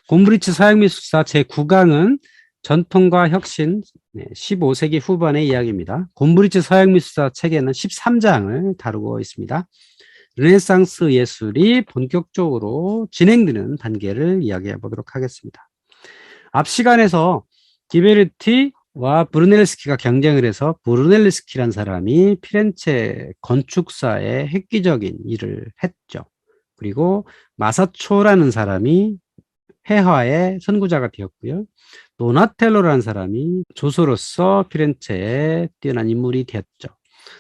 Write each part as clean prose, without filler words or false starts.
곰브리츠 서양미술사 제9강은 전통과 혁신 15세기 후반의 이야기입니다. 곰브리츠 서양미술사 책에는 13장을 다루고 있습니다. 르네상스 예술이 본격적으로 진행되는 단계를 이야기해 보도록 하겠습니다. 앞 시간에서 기베르티와 브루넬스키가 경쟁을 해서 브루넬스키란 사람이 피렌체 건축사의 획기적인 일을 했죠. 그리고 마사초라는 사람이 회화의 선구자가 되었고요. 도나텔로라는 사람이 조소로서 피렌체에 뛰어난 인물이 되었죠.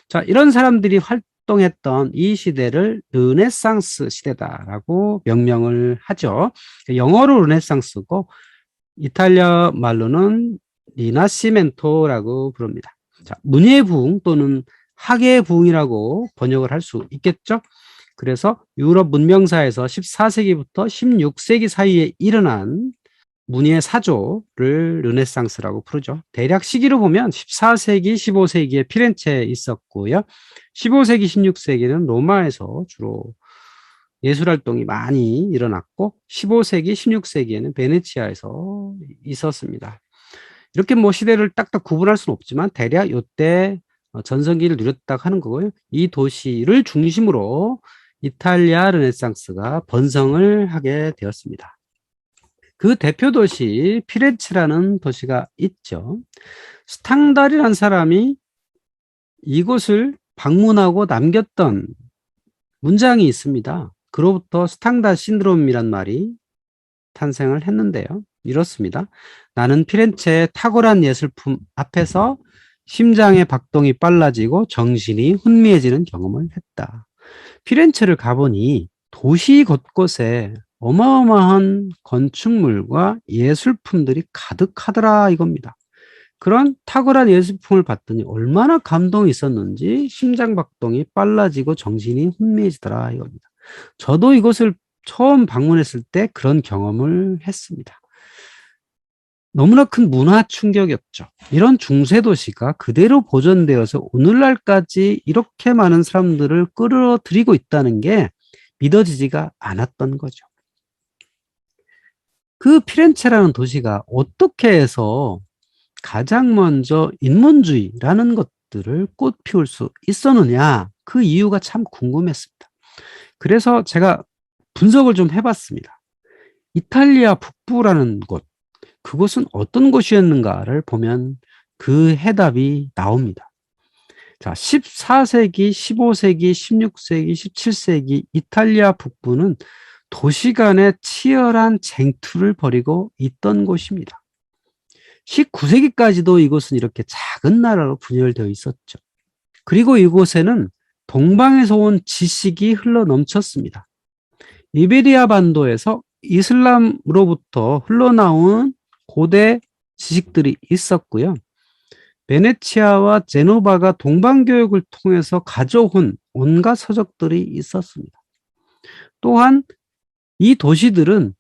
자, 이런 사람들이 활동했던 이 시대를 르네상스 시대다라고 명명을 하죠. 영어로 르네상스고 이탈리아 말로는 리나시멘토라고 부릅니다. 자, 문예의 부흥 또는 학예의 부흥이라고 번역을 할 수 있겠죠. 그래서 유럽 문명사에서 14세기부터 16세기 사이에 일어난 문예 사조를 르네상스라고 부르죠. 대략 시기로 보면 14세기, 15세기에 피렌체에 있었고요. 15세기, 16세기는 로마에서 주로 예술활동이 많이 일어났고 15세기, 16세기에는 베네치아에서 있었습니다. 이렇게 뭐 시대를 딱딱 구분할 수는 없지만 대략 이때 전성기를 누렸다고 하는 거고요. 이 도시를 중심으로 이탈리아 르네상스가 번성을 하게 되었습니다. 그 대표 도시 피렌체라는 도시가 있죠. 스탕달이라는 사람이 이곳을 방문하고 남겼던 문장이 있습니다. 그로부터 스탕달 신드롬이란 말이 탄생을 했는데요. 이렇습니다. 나는 피렌체의 탁월한 예술품 앞에서 심장의 박동이 빨라지고 정신이 혼미해지는 경험을 했다. 피렌체를 가보니 도시 곳곳에 어마어마한 건축물과 예술품들이 가득하더라 이겁니다. 그런 탁월한 예술품을 봤더니 얼마나 감동이 있었는지 심장박동이 빨라지고 정신이 혼미해지더라 이겁니다. 저도 이곳을 처음 방문했을 때 그런 경험을 했습니다. 너무나 큰 문화 충격이었죠. 이런 중세도시가 그대로 보존되어서 오늘날까지 이렇게 많은 사람들을 끌어들이고 있다는 게 믿어지지가 않았던 거죠. 그 피렌체라는 도시가 어떻게 해서 가장 먼저 인문주의라는 것들을 꽃피울 수 있었느냐, 그 이유가 참 궁금했습니다. 그래서 제가 분석을 좀 해봤습니다. 이탈리아 북부라는 곳, 그곳은 어떤 곳이었는가를 보면 그 해답이 나옵니다. 자, 14세기, 15세기, 16세기, 17세기 이탈리아 북부는 도시 간의 치열한 쟁투를 벌이고 있던 곳입니다. 19세기까지도 이곳은 이렇게 작은 나라로 분열되어 있었죠. 그리고 이곳에는 동방에서 온 지식이 흘러 넘쳤습니다. 이베리아 반도에서 이슬람으로부터 흘러나온 고대 지식들이 있었고요. 베네치아와 제노바가 동방교육을 통해서 가져온 온갖 서적들이 있었습니다. 또한 이 도시들은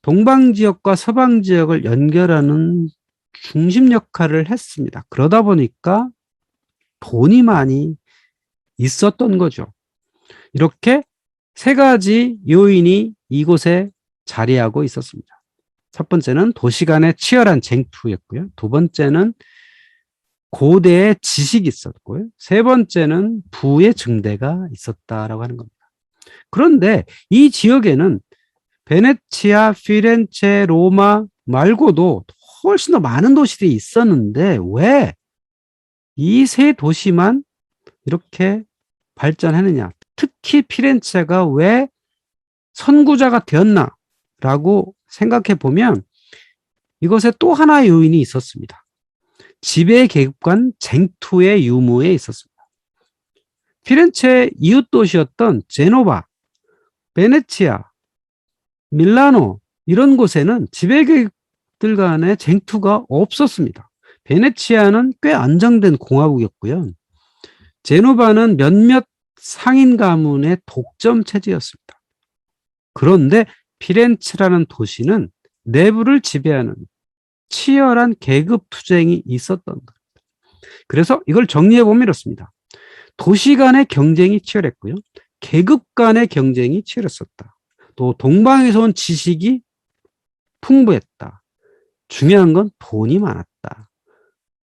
동방지역과 서방지역을 연결하는 중심 역할을 했습니다. 그러다 보니까 돈이 많이 있었던 거죠. 이렇게 세 가지 요인이 이곳에 자리하고 있었습니다. 첫 번째는 도시 간의 치열한 쟁투였고요. 두 번째는 고대의 지식이 있었고요. 세 번째는 부의 증대가 있었다라고 하는 겁니다. 그런데 이 지역에는 베네치아, 피렌체, 로마 말고도 훨씬 더 많은 도시들이 있었는데 왜 이 세 도시만 이렇게 발전했느냐? 특히 피렌체가 왜 선구자가 되었나라고 생각해 보면 이것에 또 하나의 요인이 있었습니다. 지배 계급 간 쟁투의 유무에 있었습니다. 피렌체의 이웃 도시였던 제노바, 베네치아, 밀라노 이런 곳에는 지배 계급들 간의 쟁투가 없었습니다. 베네치아는 꽤 안정된 공화국이었고요. 제노바는 몇몇 상인 가문의 독점 체제였습니다. 그런데 피렌체라는 도시는 내부를 지배하는 치열한 계급 투쟁이 있었던 겁니다. 그래서 이걸 정리해 보면 이렇습니다. 도시 간의 경쟁이 치열했고요. 계급 간의 경쟁이 치열했었다. 또 동방에서 온 지식이 풍부했다. 중요한 건 돈이 많았다.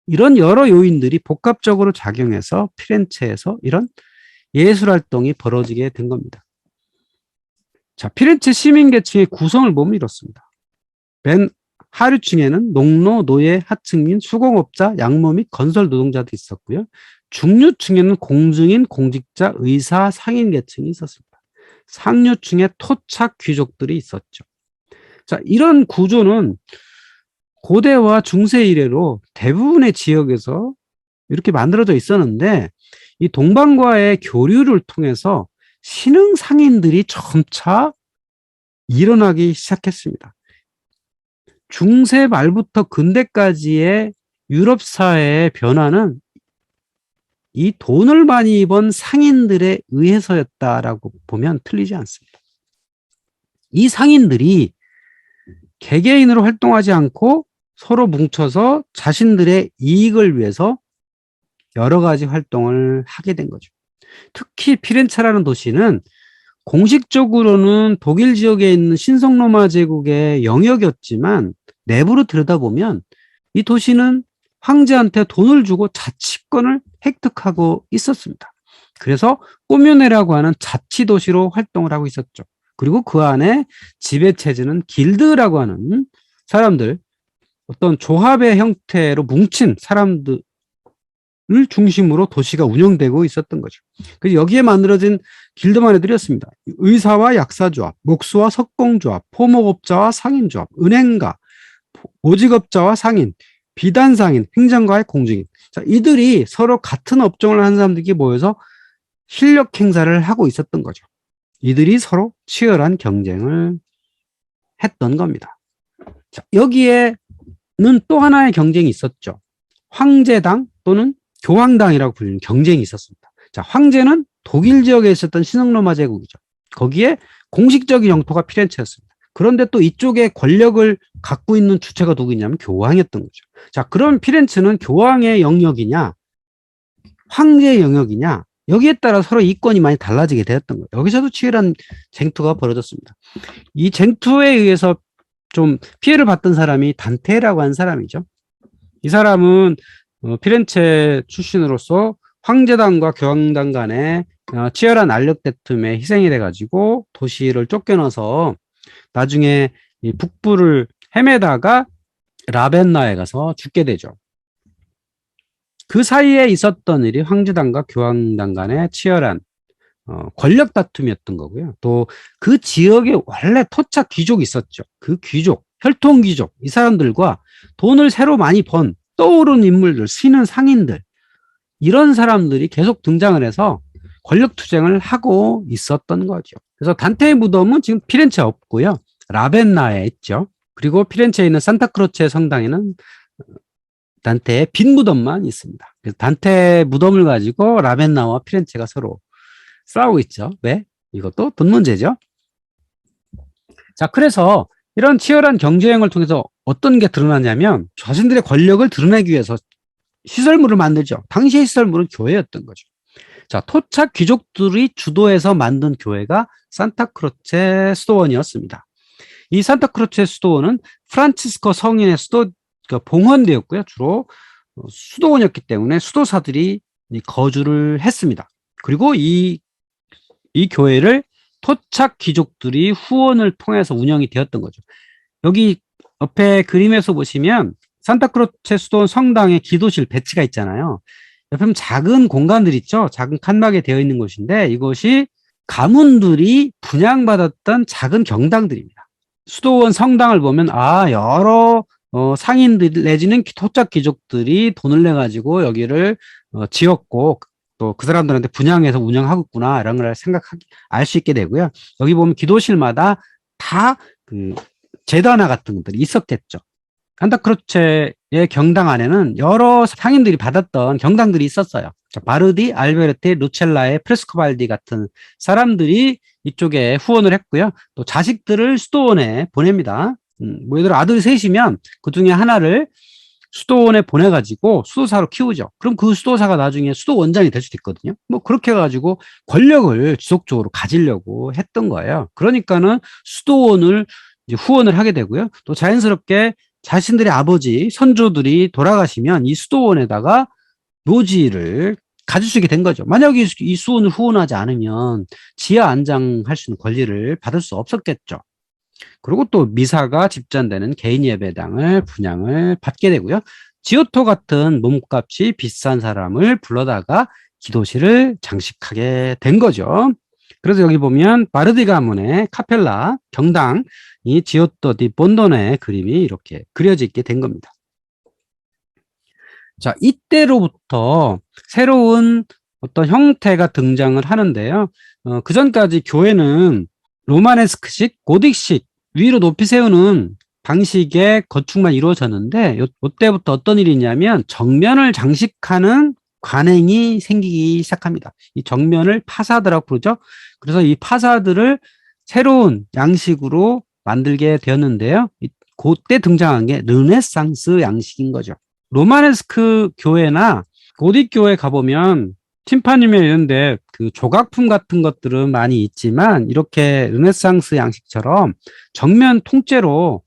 이런 여러 요인들이 복합적으로 작용해서 피렌체에서 이런 예술 활동이 벌어지게 된 겁니다. 자, 피렌체 시민계층의 구성을 보면 이렇습니다. 맨 하류층에는 농노, 노예, 하층민, 수공업자, 양모 및 건설 노동자도 있었고요. 중류층에는 공증인, 공직자, 의사, 상인 계층이 있었습니다. 상류층에 토착 귀족들이 있었죠. 자, 이런 구조는 고대와 중세 이래로 대부분의 지역에서 이렇게 만들어져 있었는데 이 동방과의 교류를 통해서 신흥 상인들이 점차 일어나기 시작했습니다. 중세 말부터 근대까지의 유럽 사회의 변화는 이 돈을 많이 번 상인들에 의해서였다라고 보면 틀리지 않습니다. 이 상인들이 개개인으로 활동하지 않고 서로 뭉쳐서 자신들의 이익을 위해서 여러 가지 활동을 하게 된 거죠. 특히 피렌체라는 도시는 공식적으로는 독일 지역에 있는 신성로마 제국의 영역이었지만 내부로 들여다보면 이 도시는 황제한테 돈을 주고 자치권을 획득하고 있었습니다. 그래서 꼬뮤네라고 하는 자치도시로 활동을 하고 있었죠. 그리고 그 안에 지배체제는 길드라고 하는 사람들, 어떤 조합의 형태로 뭉친 사람들을 중심으로 도시가 운영되고 있었던 거죠. 그래서 여기에 만들어진 길드만 해드렸습니다. 의사와 약사조합, 목수와 석공조합, 포목업자와 상인조합, 은행가, 오직업자와 상인, 비단상인, 행정가의 공직인. 자, 이들이 서로 같은 업종을 하는 사람들이 모여서 실력 행사를 하고 있었던 거죠. 이들이 서로 치열한 경쟁을 했던 겁니다. 자, 여기에는 또 하나의 경쟁이 있었죠. 황제당 또는 교황당이라고 불리는 경쟁이 있었습니다. 자, 황제는 독일 지역에 있었던 신흥로마 제국이죠. 거기에 공식적인 영토가 피렌체였습니다. 그런데 또 이쪽에 권력을 갖고 있는 주체가 누구냐면 교황이었던 거죠. 자, 그럼 피렌체는 교황의 영역이냐, 황제의 영역이냐, 여기에 따라 서로 이권이 많이 달라지게 되었던 거예요. 여기서도 치열한 쟁투가 벌어졌습니다. 이 쟁투에 의해서 좀 피해를 봤던 사람이 단테라고 하는 사람이죠. 이 사람은 피렌체 출신으로서 황제당과 교황당 간의 치열한 알력 다툼에 희생이 돼가지고 도시를 쫓겨나서 나중에 이 북부를 헤매다가 라벤나에 가서 죽게 되죠. 그 사이에 있었던 일이 황제당과 교황당 간의 치열한 권력 다툼이었던 거고요. 또 그 지역에 원래 토착 귀족이 있었죠. 그 귀족, 혈통 귀족, 이 사람들과 돈을 새로 많이 번 떠오른 인물들, 신은 상인들, 이런 사람들이 계속 등장을 해서 권력 투쟁을 하고 있었던 거죠. 그래서 단테의 무덤은 지금 피렌체에 없고요. 라벤나에 있죠. 그리고 피렌체에 있는 산타크로체 성당에는 단테의 빈 무덤만 있습니다. 그래서 단테 무덤을 가지고 라벤나와 피렌체가 서로 싸우고 있죠. 왜? 이것도 돈 문제죠. 자, 그래서 이런 치열한 경쟁을 통해서 어떤 게 드러나냐면 자신들의 권력을 드러내기 위해서 시설물을 만들죠. 당시의 시설물은 교회였던 거죠. 자, 토착 귀족들이 주도해서 만든 교회가 산타크로체 수도원이었습니다. 이 산타크로체 수도원은 프란치스코 성인의 봉헌되었고요. 주로 수도원이었기 때문에 수도사들이 거주를 했습니다. 그리고 이 교회를 토착 귀족들이 후원을 통해서 운영이 되었던 거죠. 여기 옆에 그림에서 보시면 산타크로체 수도원 성당에 기도실 배치가 있잖아요. 옆에 보면 작은 공간들 있죠. 작은 칸막이 되어 있는 곳인데 이것이 가문들이 분양받았던 작은 경당들입니다. 수도원 성당을 보면 여러 상인들 내지는 토착 귀족들이 돈을 내 가지고 여기를 지었고 또 그 사람들한테 분양해서 운영하고 있구나 이런 걸 알 수 있게 되고요. 여기 보면 기도실마다 다 그 제단화 같은 것들이 있었겠죠. 산타크로체의 경당 안에는 여러 상인들이 받았던 경당들이 있었어요. 바르디, 알베르티, 루첼라의 프레스코발디 같은 사람들이 이쪽에 후원을 했고요. 또 자식들을 수도원에 보냅니다. 뭐 예를 들어 아들이 셋이면 그 중에 하나를 수도원에 보내가지고 수도사로 키우죠. 그럼 그 수도사가 나중에 수도원장이 될 수도 있거든요. 뭐 그렇게 해가지고 권력을 지속적으로 가지려고 했던 거예요. 그러니까는 수도원을 이제 후원을 하게 되고요. 또 자연스럽게 자신들의 아버지, 선조들이 돌아가시면 이 수도원에다가 묘지를 가질 수 있게 된 거죠. 만약에 이 수원을 후원하지 않으면 지하 안장할 수 있는 권리를 받을 수 없었겠죠. 그리고 또 미사가 집전되는 개인 예배당을 분양을 받게 되고요. 지오토 같은 몸값이 비싼 사람을 불러다가 기도실을 장식하게 된 거죠. 그래서 여기 보면 바르디 가문의 카펠라, 경당, 이 지오토 디 본도네의 그림이 이렇게 그려져 있게 된 겁니다. 자, 이때로부터 새로운 어떤 형태가 등장을 하는데요. 그 전까지 교회는 로마네스크식, 고딕식, 위로 높이 세우는 방식의 건축만 이루어졌는데, 이때부터 어떤 일이 있냐면 정면을 장식하는 관행이 생기기 시작합니다. 이 정면을 파사드라고 부르죠. 그래서 이 파사드를 새로운 양식으로 만들게 되었는데요. 그때 등장한 게 르네상스 양식인 거죠. 로마네스크 교회나 고딕 교회 가보면 팀파니며 이런데 그 조각품 같은 것들은 많이 있지만 이렇게 르네상스 양식처럼 정면 통째로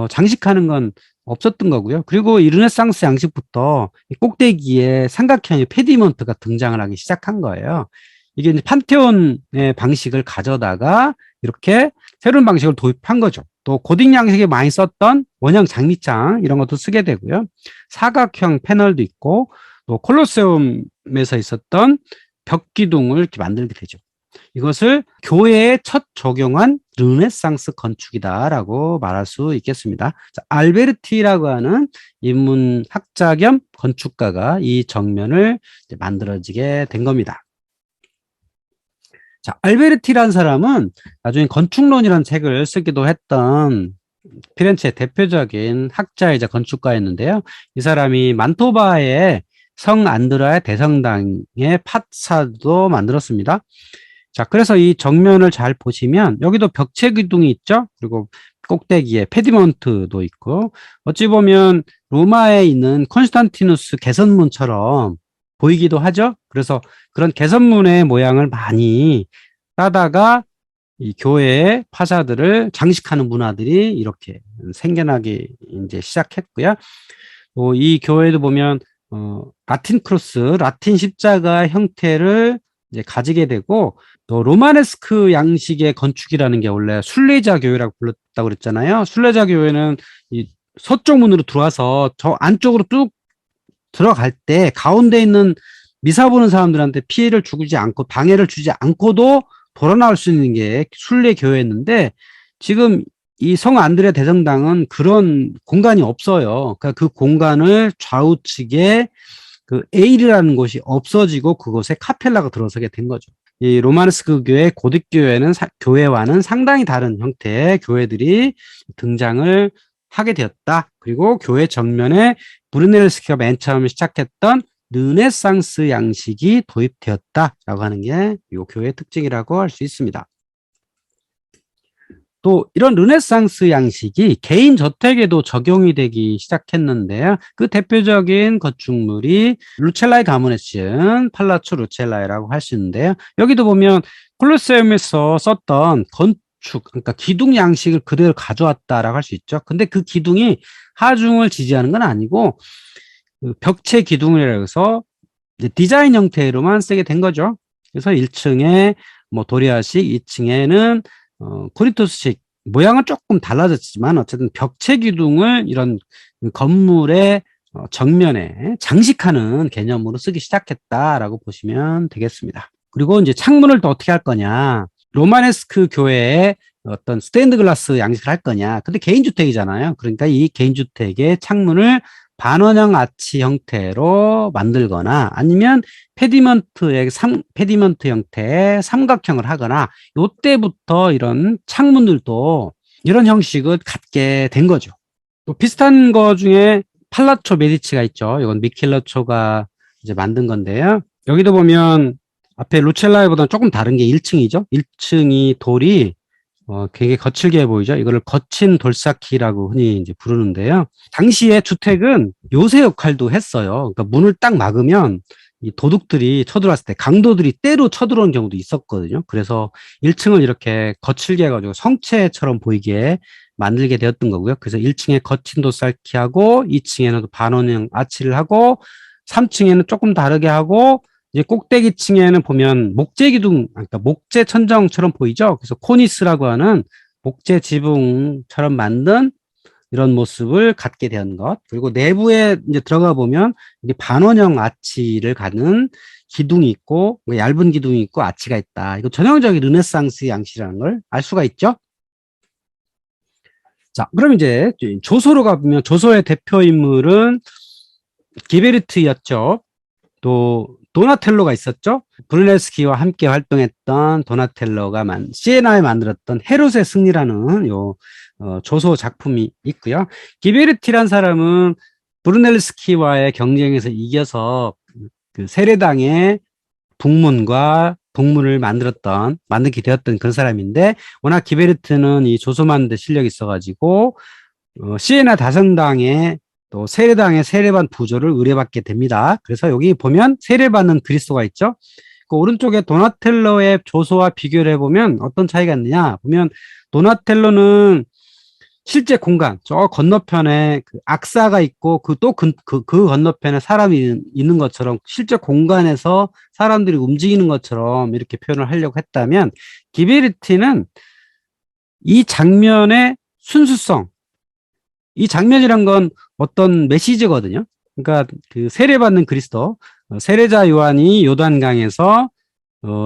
장식하는 건 없었던 거고요. 그리고 이 르네상스 양식부터 이 꼭대기에 삼각형의 페디먼트가 등장을 하기 시작한 거예요. 이게 이제 판테온의 방식을 가져다가 이렇게 새로운 방식을 도입한 거죠. 또 고딕 양식에 많이 썼던 원형 장미장 이런 것도 쓰게 되고요. 사각형 패널도 있고 또 콜로세움에서 있었던 벽 기둥을 이렇게 만들게 되죠. 이것을 교회에 첫 적용한 르네상스 건축이다라고 말할 수 있겠습니다. 자, 알베르티라고 하는 인문학자 겸 건축가가 이 정면을 만들어지게 된 겁니다. 자, 알베르티라는 사람은 나중에 건축론이라는 책을 쓰기도 했던 피렌체의 대표적인 학자이자 건축가였는데요. 이 사람이 만토바의 성 안드레아 대성당의 파사도 만들었습니다. 자, 그래서 이 정면을 잘 보시면 여기도 벽체 기둥이 있죠. 그리고 꼭대기에 페디먼트도 있고 어찌 보면 로마에 있는 콘스탄티누스 개선문처럼 보이기도 하죠. 그래서 그런 개선문의 모양을 많이 따다가 이 교회의 파사드를 장식하는 문화들이 이렇게 생겨나기 이제 시작했고요. 또 이 교회도 보면 라틴 크로스, 라틴 십자가 형태를 이제 가지게 되고 또 로마네스크 양식의 건축이라는 게 원래 순례자 교회라고 불렀다고 그랬잖아요. 순례자 교회는 이 서쪽 문으로 들어와서 저 안쪽으로 뚝 들어갈 때 가운데 있는 미사 보는 사람들한테 피해를 주지 않고 방해를 주지 않고도 돌아 나올 수 있는 게 순례 교회였는데 지금 이 성 안드레아 대성당은 그런 공간이 없어요. 그러니까 그 공간을 좌우측에 그 에일이라는 곳이 없어지고 그곳에 카펠라가 들어서게 된 거죠. 이 로마네스크 교회, 고딕 교회는 교회와는 상당히 다른 형태의 교회들이 등장을 하게 되었다. 그리고 교회 정면에 브루넬스키가 맨 처음 시작했던 르네상스 양식이 도입되었다라고 하는 게 이 교회의 특징이라고 할 수 있습니다. 또 이런 르네상스 양식이 개인 저택에도 적용이 되기 시작했는데요. 그 대표적인 건축물이 루첼라이 가문에 지은 팔라초 루첼라이라고 할 수 있는데요. 여기도 보면 콜로세움에서 썼던 건축, 그러니까 기둥 양식을 그대로 가져왔다라고 할 수 있죠. 근데 그 기둥이 하중을 지지하는 건 아니고 그 벽체 기둥이라고 해서 이제 디자인 형태로만 쓰게 된 거죠. 그래서 1층에 뭐 도리아식, 2층에는 코리토스식 모양은 조금 달라졌지만 어쨌든 벽체 기둥을 이런 건물의 정면에 장식하는 개념으로 쓰기 시작했다라고 보시면 되겠습니다. 그리고 이제 창문을 또 어떻게 할 거냐. 로마네스크 교회에 어떤 스테인드 글라스 양식을 할 거냐. 근데 개인주택이잖아요. 그러니까 이 개인주택의 창문을 반원형 아치 형태로 만들거나 아니면 페디먼트 형태의 삼각형을 하거나 이때부터 이런 창문들도 이런 형식을 갖게 된 거죠. 또 비슷한 거 중에 팔라초 메디치가 있죠. 이건 미켈라초가 이제 만든 건데요. 여기도 보면 앞에 루첼라이보다는 조금 다른 게 1층이죠. 1층이 돌이 되게 거칠게 보이죠. 이거를 거친 돌쌓기라고 흔히 이제 부르는데요. 당시에 주택은 요새 역할도 했어요. 그러니까 문을 딱 막으면 이 도둑들이 쳐들어왔을 때 강도들이 때로 쳐들어오는 경우도 있었거든요. 그래서 1층을 이렇게 거칠게 해가지고 성체처럼 보이게 만들게 되었던 거고요. 그래서 1층에 거친 도살키하고 2층에는 또 반원형 아치를 하고 3층에는 조금 다르게 하고 이제 꼭대기층에는 보면 목재 기둥, 그러니까 목재 천정처럼 보이죠. 그래서 코니스라고 하는 목재 지붕처럼 만든 이런 모습을 갖게 된 것. 그리고 내부에 이제 들어가 보면 이게 반원형 아치를 갖는 기둥이 있고 얇은 기둥이 있고 아치가 있다. 이거 전형적인 르네상스 양식이라는 걸 알 수가 있죠. 자, 그럼 이제 조소로 가보면 조소의 대표 인물은 기베르트였죠. 또 도나텔로가 있었죠. 브루네스키와 함께 활동했던 도나텔로가 시에나에 만들었던 헤롯의 승리라는 조소 작품이 있고요. 기베르티란 사람은 브루넬스키와의 경쟁에서 이겨서 그 세례당의 북문과 동문을 만들게 되었던 그런 사람인데, 워낙 기베르트는 이 조소 만드는 실력이 있어가지고 시에나 다성당의 또 세례당의 세례반 부조를 의뢰받게 됩니다. 그래서 여기 보면 세례받는 그리스도가 있죠. 그 오른쪽에 도나텔로의 조소와 비교를 해보면 어떤 차이가 있느냐 보면, 도나텔로는 실제 공간, 저 건너편에 그 악사가 있고 그 건너편에 사람이 있는 것처럼 실제 공간에서 사람들이 움직이는 것처럼 이렇게 표현을 하려고 했다면, 기베르티는 이 장면의 순수성, 이 장면이란 건 어떤 메시지거든요. 그러니까 그 세례받는 그리스도, 세례자 요한이 요단강에서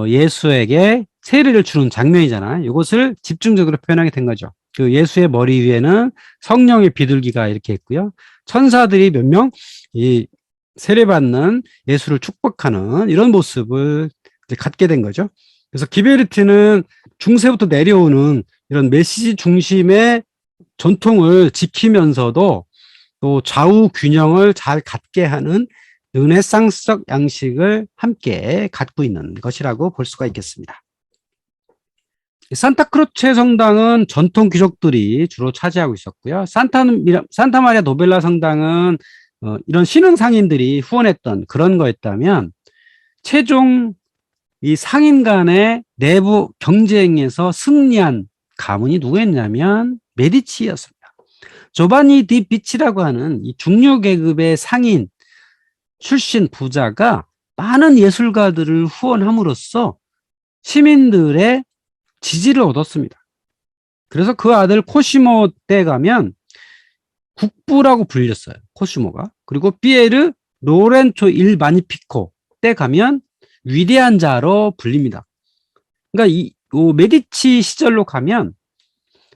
예수에게 세례를 주는 장면이잖아요. 이것을 집중적으로 표현하게 된 거죠. 그 예수의 머리 위에는 성령의 비둘기가 이렇게 있고요. 천사들이 몇 명 이 세례받는 예수를 축복하는 이런 모습을 갖게 된 거죠. 그래서 기베르트는 중세부터 내려오는 이런 메시지 중심의 전통을 지키면서도 또 좌우 균형을 잘 갖게 하는 르네상스적 양식을 함께 갖고 있는 것이라고 볼 수가 있겠습니다. 산타크로체 성당은 전통 귀족들이 주로 차지하고 있었고요. 산타마리아 노벨라 성당은 이런 신흥 상인들이 후원했던 그런 거였다면, 최종 이 상인 간의 내부 경쟁에서 승리한 가문이 누구였냐면 메디치였습니다. 조바니 디 비치라고 하는 이 중류 계급의 상인 출신 부자가 많은 예술가들을 후원함으로써 시민들의 지지를 얻었습니다. 그래서 그 아들 코시모 때 가면 국부라고 불렸어요. 코시모가. 그리고 피에르 로렌토 일 마니피코 때 가면 위대한 자로 불립니다. 그러니까 이 메디치 시절로 가면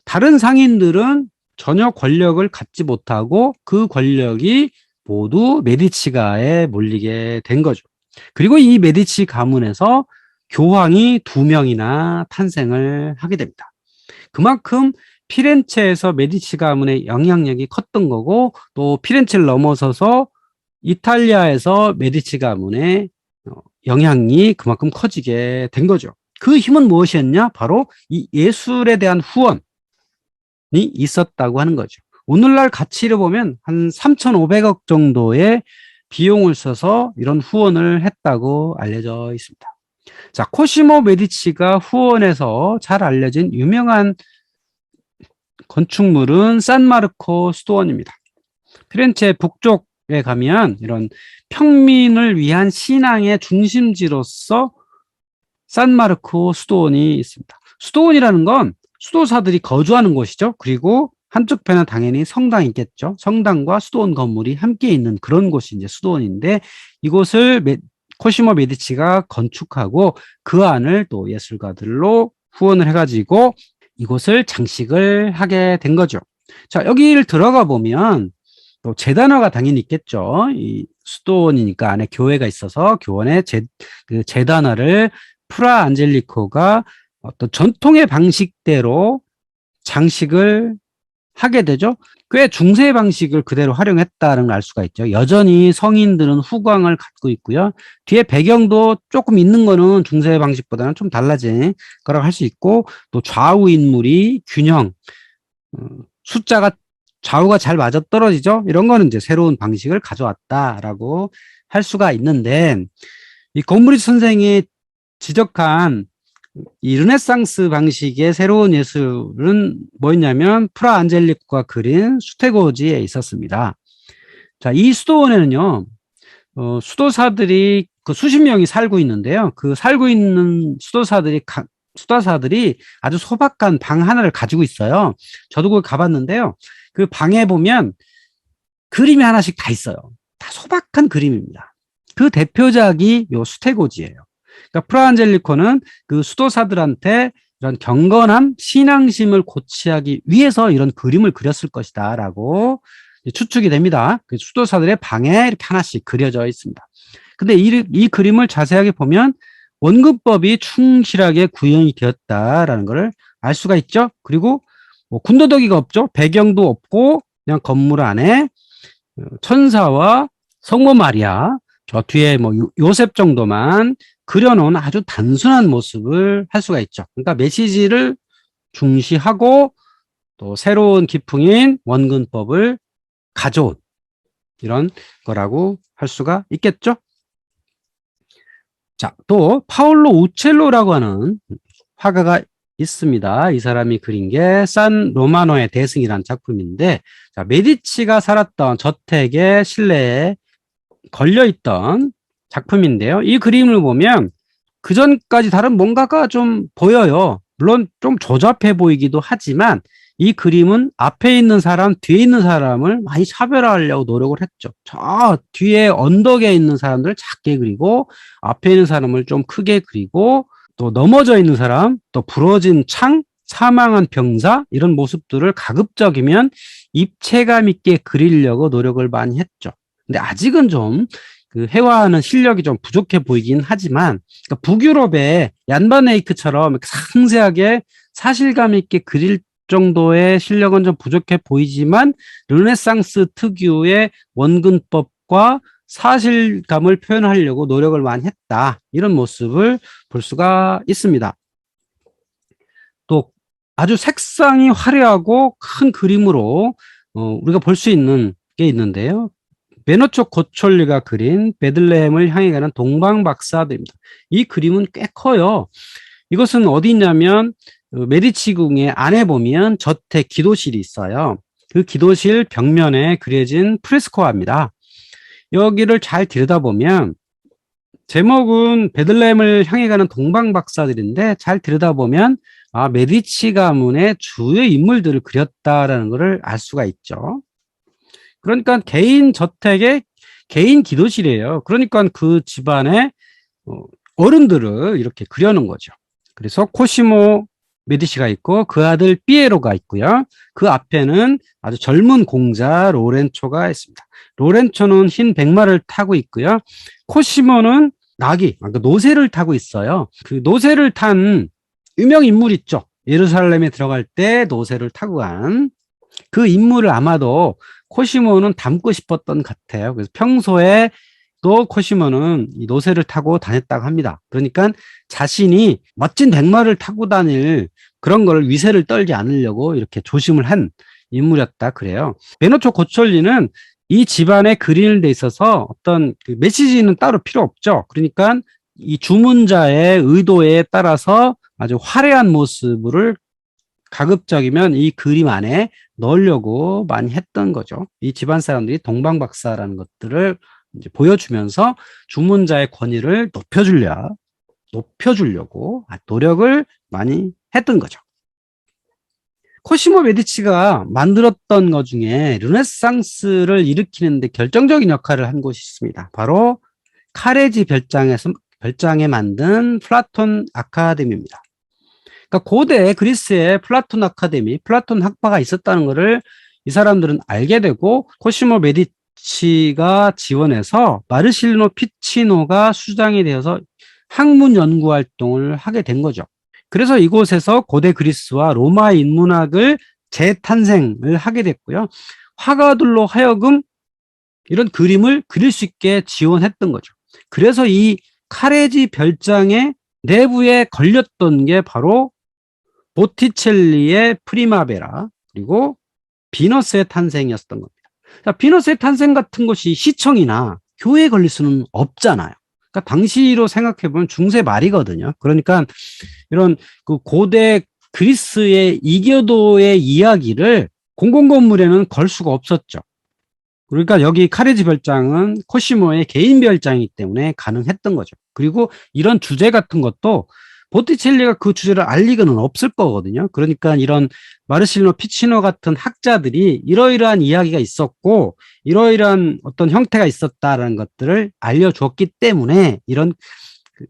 다른 상인들은 전혀 권력을 갖지 못하고 그 권력이 모두 메디치가에 몰리게 된 거죠. 그리고 이 메디치 가문에서 교황이 2명이나 탄생을 하게 됩니다. 그만큼 피렌체에서 메디치 가문의 영향력이 컸던 거고, 또 피렌체를 넘어서서 이탈리아에서 메디치 가문의 영향이 그만큼 커지게 된 거죠. 그 힘은 무엇이었냐? 바로 이 예술에 대한 후원이 있었다고 하는 거죠. 오늘날 가치를 보면 한 3,500억 정도의 비용을 써서 이런 후원을 했다고 알려져 있습니다. 자, 코시모 메디치가 후원해서 잘 알려진 유명한 건축물은 산마르코 수도원입니다. 피렌체 북쪽에 가면 이런 평민을 위한 신앙의 중심지로서 산마르코 수도원이 있습니다. 수도원이라는 건 수도사들이 거주하는 곳이죠. 그리고 한쪽 편은 당연히 성당이 있겠죠. 성당과 수도원 건물이 함께 있는 그런 곳이 이제 수도원인데, 이곳을 코시모 메디치가 건축하고 그 안을 또 예술가들로 후원을 해가지고 이곳을 장식을 하게 된 거죠. 자, 여기를 들어가 보면 또 제단화가 당연히 있겠죠. 이 수도원이니까 안에 교회가 있어서 교원의 제단화를 프라 안젤리코가 어떤 전통의 방식대로 장식을 하게 되죠. 꽤 중세 방식을 그대로 활용했다는 걸 알 수가 있죠. 여전히 성인들은 후광을 갖고 있고요. 뒤에 배경도 조금 있는 거는 중세 방식보다는 좀 달라진 거라고 할 수 있고, 또 좌우 인물이 균형, 숫자가 좌우가 잘 맞아떨어지죠. 이런 거는 이제 새로운 방식을 가져왔다라고 할 수가 있는데, 이 고무리 선생이 지적한 이 르네상스 방식의 새로운 예술은 뭐였냐면 프라 안젤리코가 그린 수테고지에 있었습니다. 자, 이 수도원에는요, 수도사들이 그 수십 명이 살고 있는데요. 그 살고 있는 수도사들이 아주 소박한 방 하나를 가지고 있어요. 저도 그걸 가봤는데요. 그 방에 보면 그림이 하나씩 다 있어요. 다 소박한 그림입니다. 그 대표작이 요 수테고지예요. 그러니까 프라안젤리코는 그 수도사들한테 이런 경건함, 신앙심을 고취하기 위해서 이런 그림을 그렸을 것이다라고 추측이 됩니다. 그 수도사들의 방에 이렇게 하나씩 그려져 있습니다. 근데 이 그림을 자세하게 보면 원근법이 충실하게 구현이 되었다라는 것을 알 수가 있죠. 그리고 뭐 군더더기가 없죠. 배경도 없고 그냥 건물 안에 천사와 성모 마리아, 저 뒤에 뭐 요셉 정도만 그려놓은 아주 단순한 모습을 할 수가 있죠. 그러니까 메시지를 중시하고 또 새로운 기풍인 원근법을 가져온 이런 거라고 할 수가 있겠죠. 자, 또 파올로 우첼로라고 하는 화가가 있습니다. 이 사람이 그린 게 산 로마노의 대승이라는 작품인데, 자, 메디치가 살았던 저택의 실내에 걸려있던 작품인데요. 이 그림을 보면 그 전까지 다른 뭔가가 좀 보여요. 물론 좀 조잡해 보이기도 하지만 이 그림은 앞에 있는 사람, 뒤에 있는 사람을 많이 차별화하려고 노력을 했죠. 저 뒤에 언덕에 있는 사람들을 작게 그리고 앞에 있는 사람을 좀 크게 그리고 또 넘어져 있는 사람, 또 부러진 창, 사망한 병사 이런 모습들을 가급적이면 입체감 있게 그리려고 노력을 많이 했죠. 근데 아직은 좀 그 회화하는 실력이 좀 부족해 보이긴 하지만 그러니까 북유럽의 얀반 에이크처럼 상세하게 사실감 있게 그릴 정도의 실력은 좀 부족해 보이지만 르네상스 특유의 원근법과 사실감을 표현하려고 노력을 많이 했다. 이런 모습을 볼 수가 있습니다. 또 아주 색상이 화려하고 큰 그림으로 우리가 볼 수 있는 게 있는데요. 베노초 고촐리가 그린 베들레헴을 향해 가는 동방박사들입니다. 이 그림은 꽤 커요. 이것은 어디 있냐면 메디치궁의 안에 보면 저택 기도실이 있어요. 그 기도실 벽면에 그려진 프레스코화입니다. 여기를 잘 들여다보면 제목은 베들레헴을 향해 가는 동방박사들인데 잘 들여다보면 메디치 가문의 주요 인물들을 그렸다라는 것을 알 수가 있죠. 그러니까 개인 저택의 개인 기도실이에요. 그러니까 그 집안의 어른들을 이렇게 그려놓은 거죠. 그래서 코시모 메디치가 있고 그 아들 피에로가 있고요. 그 앞에는 아주 젊은 공자 로렌초가 있습니다. 로렌초는 흰 백마를 타고 있고요. 코시모는 그러니까 노새를 타고 있어요. 그 노새를 탄 유명 인물 있죠. 예루살렘에 들어갈 때 노새를 타고 간 그 인물을 아마도 코시모는 닮고 싶었던 것 같아요. 그래서 평소에 또 코시모는 이 노새를 타고 다녔다고 합니다. 그러니까 자신이 멋진 백마를 타고 다닐 그런 걸 위세를 떨지 않으려고 이렇게 조심을 한 인물이었다 그래요. 베노초 고촐리는 이 집안에 그리는 데 있어서 어떤 그 메시지는 따로 필요 없죠. 그러니까 이 주문자의 의도에 따라서 아주 화려한 모습을 가급적이면 이 그림 안에 넣으려고 많이 했던 거죠. 이 집안 사람들이 동방박사라는 것들을 이제 보여주면서 주문자의 권위를 높여주려고 노력을 많이 했던 거죠. 코시모 메디치가 만들었던 것 중에 르네상스를 일으키는데 결정적인 역할을 한 곳이 있습니다. 바로 카레지 별장에 만든 플라톤 아카데미입니다. 그러니까 고대 그리스에 플라톤 아카데미, 플라톤 학파가 있었다는 것을 이 사람들은 알게 되고 코시모 메디치가 지원해서 마르실리노 피치노가 수장이 되어서 학문 연구 활동을 하게 된 거죠. 그래서 이곳에서 고대 그리스와 로마 인문학을 재탄생을 하게 됐고요. 화가들로 하여금 이런 그림을 그릴 수 있게 지원했던 거죠. 그래서 이 카레지 별장의 내부에 걸렸던 게 바로 보티첼리의 프리마베라 그리고 비너스의 탄생이었던 겁니다. 자, 비너스의 탄생 같은 것이 시청이나 교회에 걸릴 수는 없잖아요. 그러니까 당시로 생각해 보면 중세 말이거든요. 그러니까 이런 그 고대 그리스의 이교도의 이야기를 공공건물에는 걸 수가 없었죠. 그러니까 여기 카레지 별장은 코시모의 개인 별장이기 때문에 가능했던 거죠. 그리고 이런 주제 같은 것도 보티첼리가 그 주제를 알 리가는 없을 거거든요. 그러니까 이런 마르실로 피치노 같은 학자들이 이러이러한 이야기가 있었고 이러이러한 어떤 형태가 있었다라는 것들을 알려주었기 때문에 이런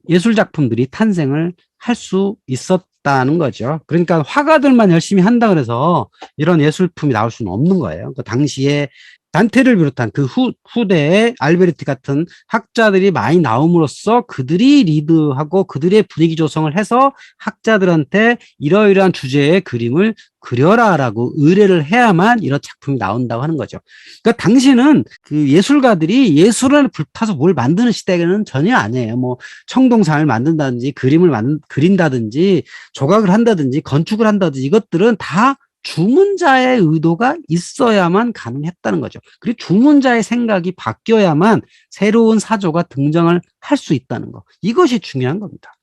예술 작품들이 탄생을 할 수 있었다는 거죠. 그러니까 화가들만 열심히 한다 그래서 이런 예술품이 나올 수는 없는 거예요. 그 당시에 단테를 비롯한 그 후대에 알베르티 같은 학자들이 많이 나옴으로써 그들이 리드하고 그들의 분위기 조성을 해서 학자들한테 이러이러한 주제의 그림을 그려라라고 의뢰를 해야만 이런 작품이 나온다고 하는 거죠. 그러니까 당시는 그 예술가들이 예술을 불타서 뭘 만드는 시대는 전혀 아니에요. 뭐 청동상을 만든다든지 그린다든지 조각을 한다든지 건축을 한다든지 이것들은 다 주문자의 의도가 있어야만 가능했다는 거죠. 그리고 주문자의 생각이 바뀌어야만 새로운 사조가 등장을 할 수 있다는 거. 이것이 중요한 겁니다.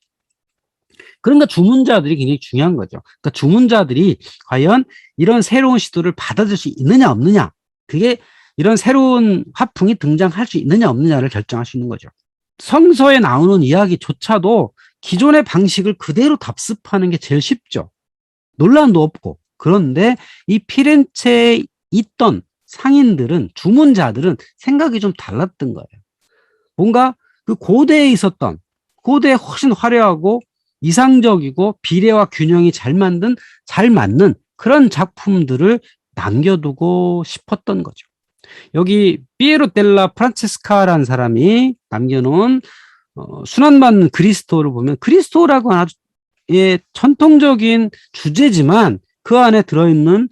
그러니까 주문자들이 굉장히 중요한 거죠. 그러니까 주문자들이 과연 이런 새로운 시도를 받아들일 수 있느냐 없느냐, 그게 이런 새로운 화풍이 등장할 수 있느냐 없느냐를 결정할 수 있는 거죠. 성서에 나오는 이야기조차도 기존의 방식을 그대로 답습하는 게 제일 쉽죠. 논란도 없고. 그런데 이 피렌체에 있던 상인들은, 주문자들은 생각이 좀 달랐던 거예요. 뭔가 그 고대에 있었던, 고대에 훨씬 화려하고 이상적이고 비례와 균형이 잘 맞는 그런 작품들을 남겨두고 싶었던 거죠. 여기 피에로 델라 프란체스카라는 사람이 남겨놓은 순환받는 그리스도를 보면, 그리스도라고 하는 아주 전통적인 주제지만 그 안에 들어있는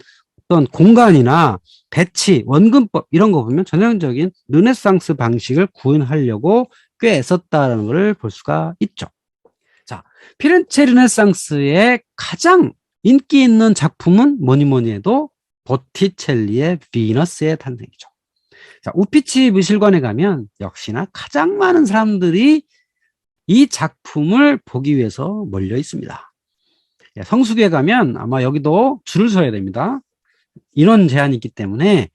어떤 공간이나 배치, 원근법 이런 거 보면 전형적인 르네상스 방식을 구현하려고 꽤 애썼다는 걸 볼 수가 있죠. 자, 피렌체 르네상스의 가장 인기 있는 작품은 뭐니 해도 보티첼리의 비너스의 탄생이죠. 자, 우피치 미술관에 가면 역시나 가장 많은 사람들이 이 작품을 보기 위해서 몰려 있습니다. 성수기에 가면 아마 여기도 줄을 서야 됩니다. 인원 제한이 있기 때문에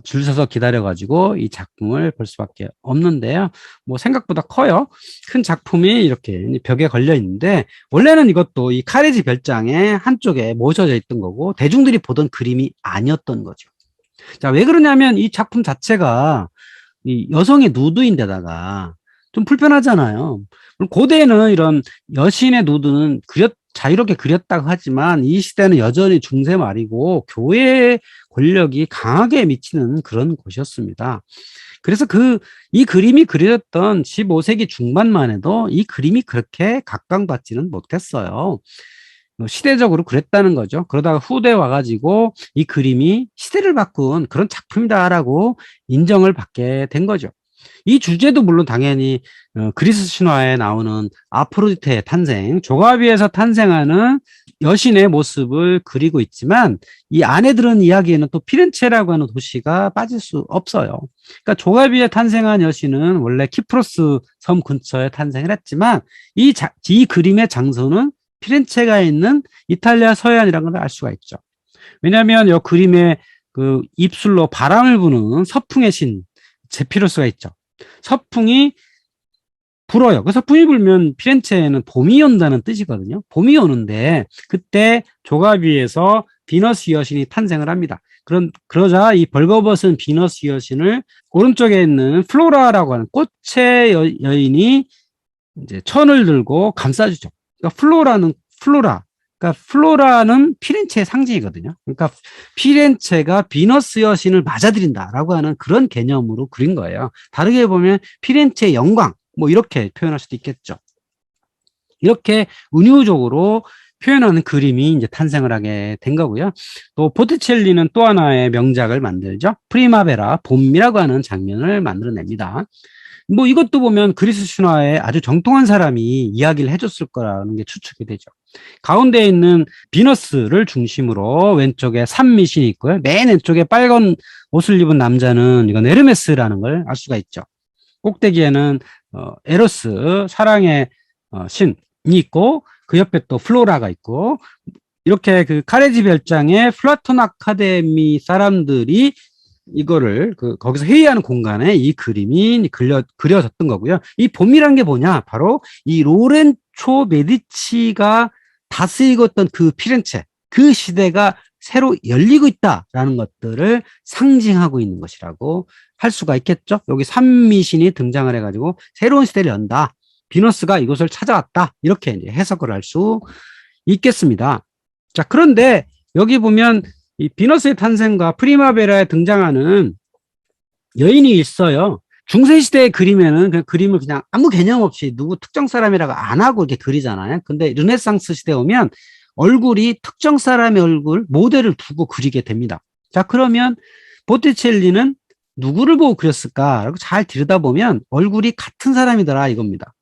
줄 서서 기다려가지고 이 작품을 볼 수밖에 없는데요. 뭐 생각보다 커요. 큰 작품이 이렇게 벽에 걸려 있는데, 원래는 이것도 이 카레지 별장의 한쪽에 모셔져 있던 거고 대중들이 보던 그림이 아니었던 거죠. 자, 왜 그러냐면 이 작품 자체가 이 여성의 누드인데다가 좀 불편하잖아요. 고대에는 이런 여신의 누드는 자유롭게 그렸다고 하지만 이 시대는 여전히 중세 말이고 교회의 권력이 강하게 미치는 그런 곳이었습니다. 그래서 이 그림이 그려졌던 15세기 중반만 해도 이 그림이 그렇게 각광받지는 못했어요. 시대적으로 그랬다는 거죠. 그러다가 후대에 와가지고 이 그림이 시대를 바꾼 그런 작품이다라고 인정을 받게 된 거죠. 이 주제도 물론 당연히 그리스 신화에 나오는 아프로디테의 탄생, 조가비에서 탄생하는 여신의 모습을 그리고 있지만 이 안에 들은 이야기에는 또 피렌체라고 하는 도시가 빠질 수 없어요. 그러니까 조가비에 탄생한 여신은 원래 키프로스 섬 근처에 탄생을 했지만 이 그림의 장소는 피렌체가 있는 이탈리아 서해안이라는 걸 알 수가 있죠. 왜냐하면 이 그림의 그 입술로 바람을 부는 서풍의 신 제피루스가 있죠. 서풍이 불어요. 그 서풍이 불면 피렌체에는 봄이 온다는 뜻이거든요. 봄이 오는데 그때 조가비에서 비너스 여신이 탄생을 합니다. 그러자 이 벌거벗은 비너스 여신을 오른쪽에 있는 플로라라고 하는 꽃의 여인이 이제 천을 들고 감싸주죠. 그러니까 플로라는 피렌체의 상징이거든요. 그러니까 피렌체가 비너스 여신을 맞아들인다라고 하는 그런 개념으로 그린 거예요. 다르게 보면 피렌체의 영광, 뭐 이렇게 표현할 수도 있겠죠. 이렇게 은유적으로 표현하는 그림이 이제 탄생을 하게 된 거고요. 또 보티첼리는 또 하나의 명작을 만들죠. 프리마베라, 봄이라고 하는 장면을 만들어냅니다. 뭐 이것도 보면 그리스 신화에 아주 정통한 사람이 이야기를 해줬을 거라는 게 추측이 되죠. 가운데에 있는 비너스를 중심으로 왼쪽에 산미신이 있고요. 맨 왼쪽에 빨간 옷을 입은 남자는 이건 에르메스라는 걸 알 수가 있죠. 꼭대기에는 에로스, 사랑의 신이 있고, 그 옆에 또 플로라가 있고, 이렇게 그 카레지 별장의 플라톤 아카데미 사람들이 이거를 거기서 회의하는 공간에 이 그림이 그려졌던 거고요. 이 봄이란 게 뭐냐? 바로 이 로렌초 메디치가 다스리고 있던 그 피렌체, 그 시대가 새로 열리고 있다라는 것들을 상징하고 있는 것이라고 할 수가 있겠죠. 여기 산미신이 등장을 해가지고 새로운 시대를 연다. 비너스가 이곳을 찾아왔다. 이렇게 이제 해석을 할 수 있겠습니다. 자, 그런데 여기 보면 이 비너스의 탄생과 프리마베라에 등장하는 여인이 있어요. 중세시대의 그림에는 그 그림을 그냥 아무 개념 없이 누구 특정 사람이라고 안 하고 이렇게 그리잖아요. 근데 르네상스 시대에 오면 얼굴이 특정 사람의 얼굴 모델을 두고 그리게 됩니다. 자, 그러면 보티첼리는 누구를 보고 그렸을까? 잘 들여다보면 얼굴이 같은 사람이더라 이겁니다.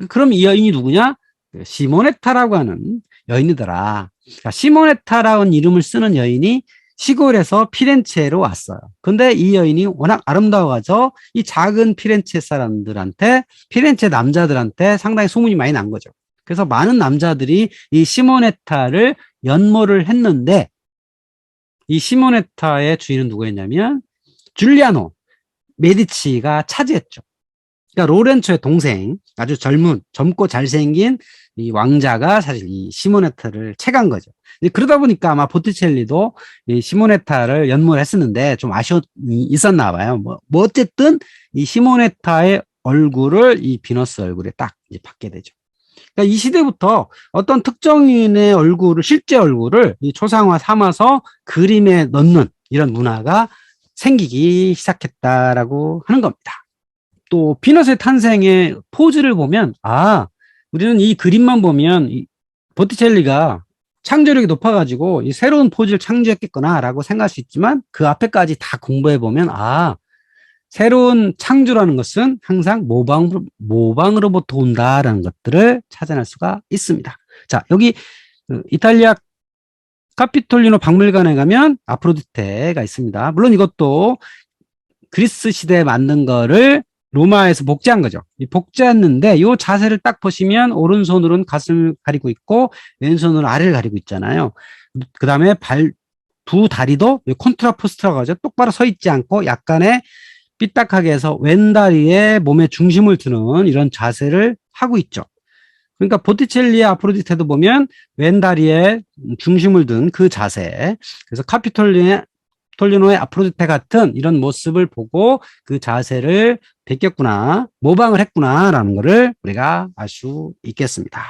그럼 이 여인이 누구냐? 시모네타라고 하는 여인이더라. 시모네타라는 이름을 쓰는 여인이 시골에서 피렌체로 왔어요. 근데 이 여인이 워낙 아름다워서 이 작은 피렌체 사람들한테, 피렌체 남자들한테 상당히 소문이 많이 난 거죠. 그래서 많은 남자들이 이 시모네타를 연모를 했는데, 이 시모네타의 주인은 누구였냐면 줄리아노 메디치가 차지했죠. 그러니까 로렌초의 동생, 아주 젊고 잘생긴 이 왕자가 사실 이 시모네타를 채간 거죠. 그러다 보니까 아마 보티첼리도 이 시모네타를 연모를 했었는데 좀 아쉬움이 있었나 봐요. 뭐 어쨌든 이 시모네타의 얼굴을 이 비너스 얼굴에 딱 이제 받게 되죠. 그러니까 이 시대부터 어떤 특정인의 얼굴을, 실제 얼굴을 이 초상화 삼아서 그림에 넣는 이런 문화가 생기기 시작했다라고 하는 겁니다. 또 비너스의 탄생의 포즈를 보면 우리는 이 그림만 보면 이 보티첼리가 창조력이 높아가지고 이 새로운 포즈를 창조했겠구나라고 생각할 수 있지만 그 앞에까지 다 공부해 보면 새로운 창조라는 것은 항상 모방으로부터 온다라는 것들을 찾아낼 수가 있습니다. 자, 여기 이탈리아 카피톨리노 박물관에 가면 아프로디테가 있습니다. 물론 이것도 그리스 시대에 만든 거를 로마에서 복제한 거죠. 이 복제했는데 이 자세를 딱 보시면 오른손으로는 가슴을 가리고 있고 왼손으로는 아래를 가리고 있잖아요. 그 다음에 두 다리도 콘트라포스트라고 하죠. 똑바로 서 있지 않고 약간의 삐딱하게 해서 왼다리에 몸의 중심을 두는 이런 자세를 하고 있죠. 그러니까 보티첼리의 아프로디테도 보면 왼다리에 중심을 둔 그 자세. 그래서 카피톨리노의 아프로디테 같은 이런 모습을 보고 그 자세를 베꼈구나, 모방을 했구나라는 것을 우리가 알 수 있겠습니다.